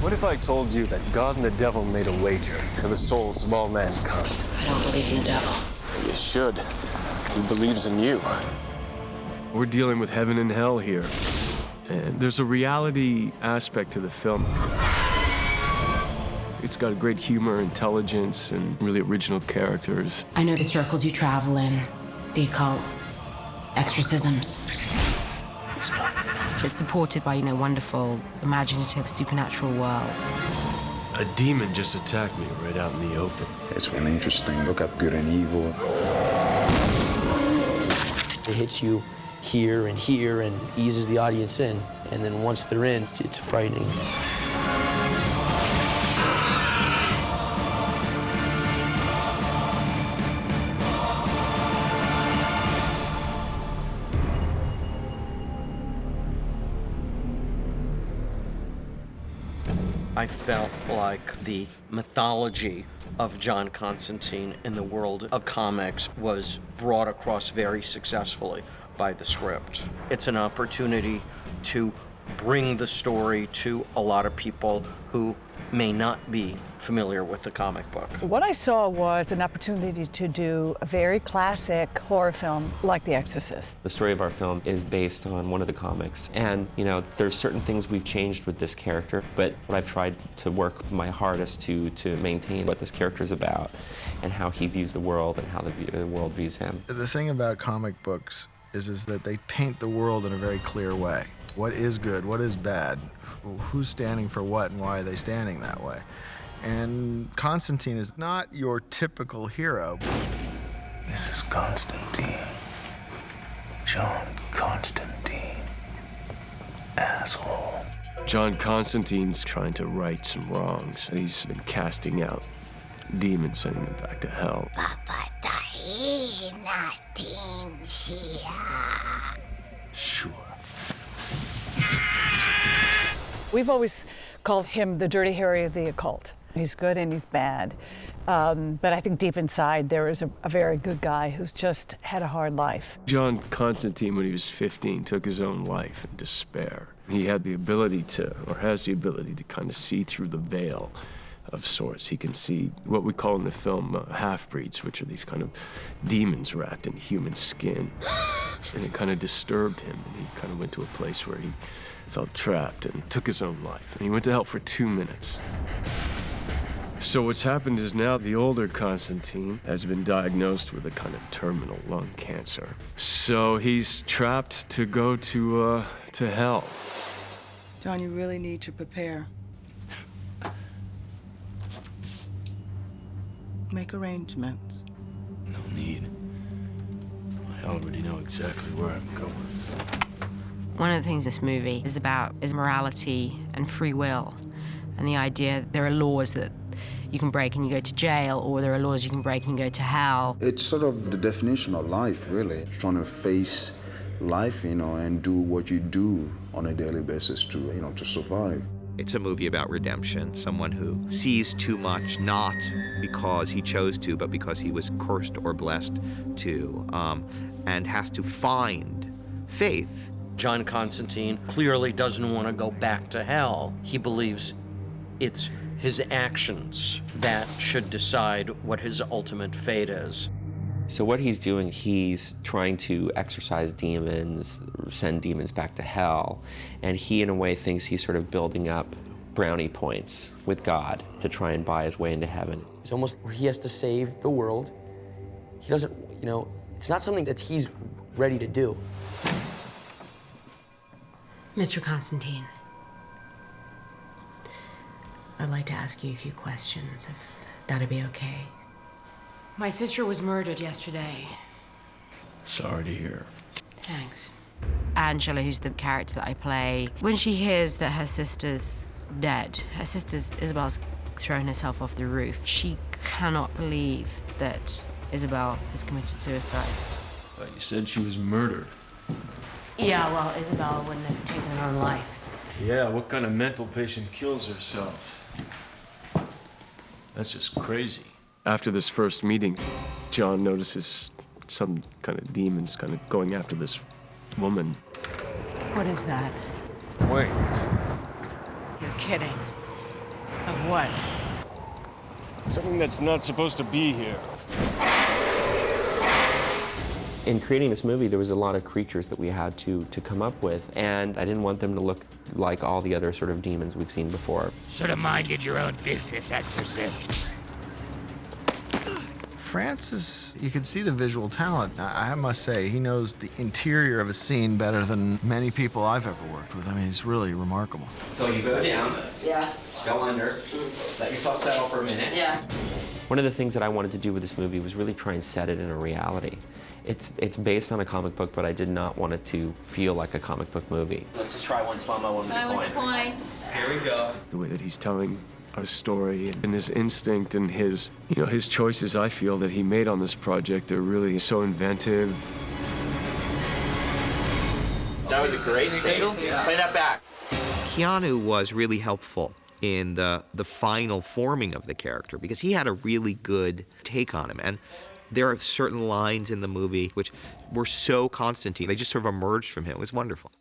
What if I told you that God and the devil made a wager for the souls of all mankind? I don't believe in the devil. You should. He believes in you. We're dealing with heaven and hell here. And there's a reality aspect to the film. It's got great humor, intelligence, and really original characters. I know the circles you travel in, the occult, exorcisms. It's supported by, wonderful, imaginative, supernatural world. A demon just attacked me right out in the open. It's really interesting. Look at good and evil. It hits you here and eases the audience in. And then once they're in, it's frightening. I felt like the mythology of John Constantine in the world of comics was brought across very successfully by the script. It's an opportunity to bring the story to a lot of people who may not be familiar with the comic book. What I saw was an opportunity to do a very classic horror film like The Exorcist. The story of our film is based on one of the comics. And, there's certain things we've changed with this character, but I've tried to work my hardest to maintain what this character is about and how he views the world and how the world views him. The thing about comic books is that they paint the world in a very clear way. What is good, what is bad, who's standing for what, and why are they standing that way? And Constantine is not your typical hero. This is Constantine. John Constantine. Asshole. John Constantine's trying to right some wrongs. He's been casting out demons, sending them back to hell. Sure. We've always called him the Dirty Harry of the occult. He's good and he's bad. But I think deep inside there is a very good guy who's just had a hard life. John Constantine, when he was 15, took his own life in despair. He had the ability to, or has the ability to kind of see through the veil of sorts. He can see what we call in the film half-breeds, which are these kind of demons wrapped in human skin. And it kind of disturbed him, and he kind of went to a place where he felt trapped and took his own life. And he went to hell for 2 minutes. So what's happened is now the older Constantine has been diagnosed with a kind of terminal lung cancer. So he's trapped to go to hell. John, you really need to prepare. Make arrangements. No need. I already know exactly where I'm going. One of the things this movie is about is morality and free will, and the idea that there are laws that you can break and you go to jail, or there are laws you can break and you go to hell. It's sort of the definition of life, really. Trying to face life, and do what you do on a daily basis to survive. It's a movie about redemption, someone who sees too much, not because he chose to, but because he was cursed or blessed to, and has to find faith. John Constantine clearly doesn't want to go back to hell. He believes it's his actions that should decide what his ultimate fate is. So what he's doing, he's trying to exorcise demons, send demons back to hell, and he, in a way, thinks he's sort of building up brownie points with God to try and buy his way into heaven. It's almost where he has to save the world. He doesn't, it's not something that he's ready to do. Mr. Constantine, I'd like to ask you a few questions, if that'd be okay. My sister was murdered yesterday. Sorry to hear. Thanks. Angela, who's the character that I play, when she hears that her sister's dead, her sister Isabel's thrown herself off the roof, she cannot believe that Isabel has committed suicide. But you said she was murdered. Yeah, well, Isabel wouldn't have taken her own life. Yeah, what kind of mental patient kills herself? That's just crazy. After this first meeting, John notices some kind of demons kind of going after this woman. What is that? Wings. You're kidding. Of what? Something that's not supposed to be here. In creating this movie, there was a lot of creatures that we had to come up with, and I didn't want them to look like all the other sort of demons we've seen before. Should have minded your own business, exorcist. Francis, you can see the visual talent. I must say, he knows the interior of a scene better than many people I've ever worked with. I mean, it's really remarkable. So you go down. Yeah. Go under. Let yourself settle for a minute. Yeah. One of the things that I wanted to do with this movie was really try and set it in a reality. It's based on a comic book, but I did not want it to feel like a comic book movie. Let's just try one slow-mo, one with the coin. Here we go. The way that he's telling a story and his instinct and his, his choices, I feel that he made on this project are really so inventive. That was a great single. Play that back. Keanu was really helpful in the final forming of the character because he had a really good take on him. And there are certain lines in the movie which were so Constantine. They just sort of emerged from him. It was wonderful.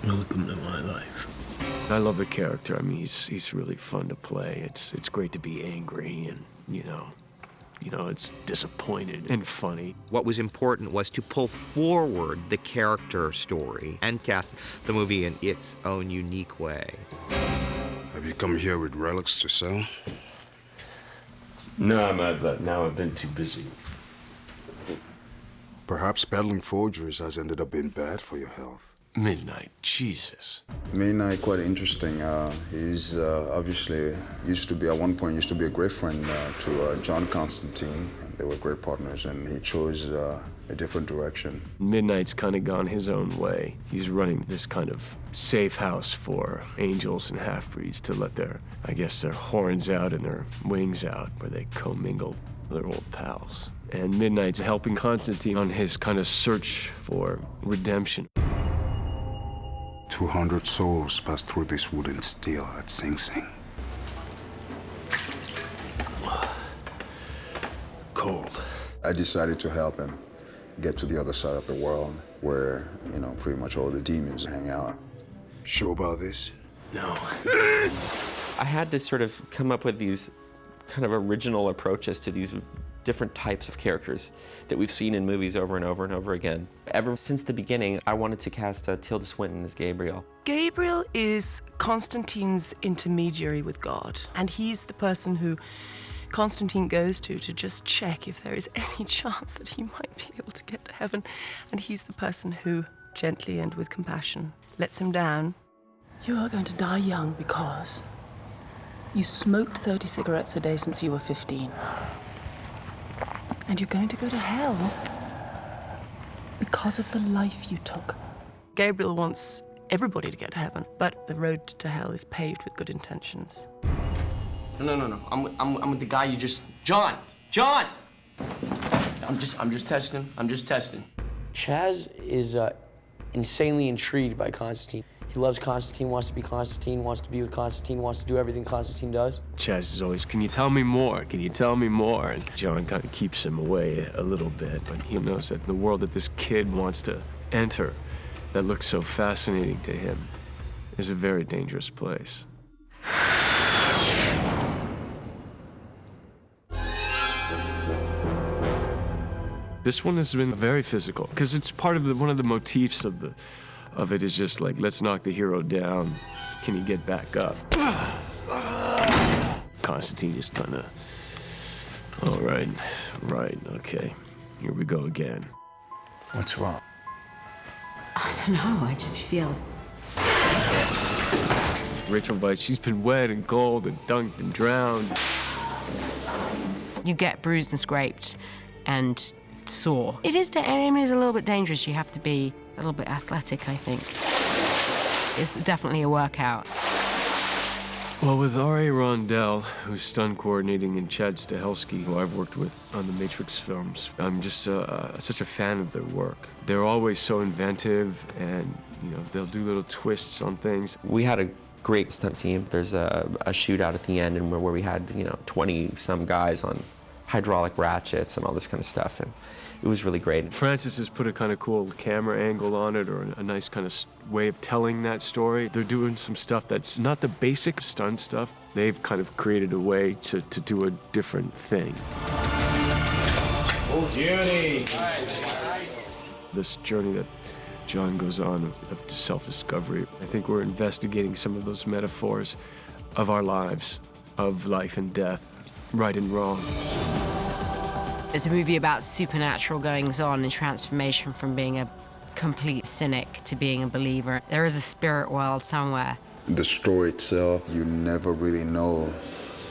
Welcome to my life. I love the character. I mean, he's really fun to play. It's great to be angry and, it's disappointed and funny. What was important was to pull forward the character story and cast the movie in its own unique way. Have you come here with relics to sell? No, but now I've been too busy. Perhaps peddling forgeries has ended up being bad for your health. Midnight, Jesus. Midnight, quite interesting. He's obviously at one point used to be a great friend to John Constantine. They were great partners, and he chose a different direction. Midnight's kind of gone his own way. He's running this kind of safe house for angels and half-breeds to let their horns out and their wings out, where they commingle with their old pals. And Midnight's helping Constantine on his kind of search for redemption. 200 souls passed through this wooden steel at Sing Sing. Cold. I decided to help him get to the other side of the world where, pretty much all the demons hang out. Sure about this? No. I had to sort of come up with these kind of original approaches to these different types of characters that we've seen in movies over and over and over again. Ever since the beginning, I wanted to cast Tilda Swinton as Gabriel. Gabriel is Constantine's intermediary with God, and he's the person who Constantine goes to just check if there is any chance that he might be able to get to heaven. And he's the person who, gently and with compassion, lets him down. You are going to die young because you smoked 30 cigarettes a day since you were 15. And you're going to go to hell because of the life you took. Gabriel wants everybody to get to heaven, but the road to hell is paved with good intentions. No. I'm with the guy you just... John! I'm just testing. Chaz is insanely intrigued by Constantine. He loves Constantine, wants to be Constantine, wants to be with Constantine, wants to do everything Constantine does. Chaz is always, can you tell me more? Can you tell me more? And John kind of keeps him away a little bit, but he knows that the world that this kid wants to enter, that looks so fascinating to him, is a very dangerous place. This one has been very physical, because it's part of one of the motifs of it is just like, let's knock the hero down. Can he get back up? Constantine just kind of, all right, okay. Here we go again. What's wrong? I don't know, I just feel... Rachel Weisz, she's been wet and cold and dunked and drowned. You get bruised and scraped and sore. It is a little bit dangerous. You have to be a little bit athletic, I think. It's definitely a workout. Well, with R.A. Rondell, who's stunt coordinating, and Chad Stahelski, who I've worked with on the Matrix films, I'm just such a fan of their work. They're always so inventive, and they'll do little twists on things. We had a great stunt team. There's a shootout at the end, and where we had 20-some guys on hydraulic ratchets and all this kind of stuff, and it was really great. Francis has put a kind of cool camera angle on it, or a nice kind of way of telling that story. They're doing some stuff that's not the basic stunt stuff. They've kind of created a way to do a different thing. Judy! This journey that John goes on of self-discovery, I think we're investigating some of those metaphors of our lives, of life and death, right and wrong. It's a movie about supernatural goings-on and transformation from being a complete cynic to being a believer. There is a spirit world somewhere. The story itself, you never really know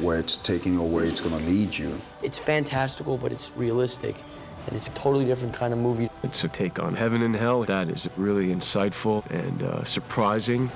where it's taking or where it's going to lead you. It's fantastical, but it's realistic, and it's a totally different kind of movie. It's a take on heaven and hell that is really insightful and surprising.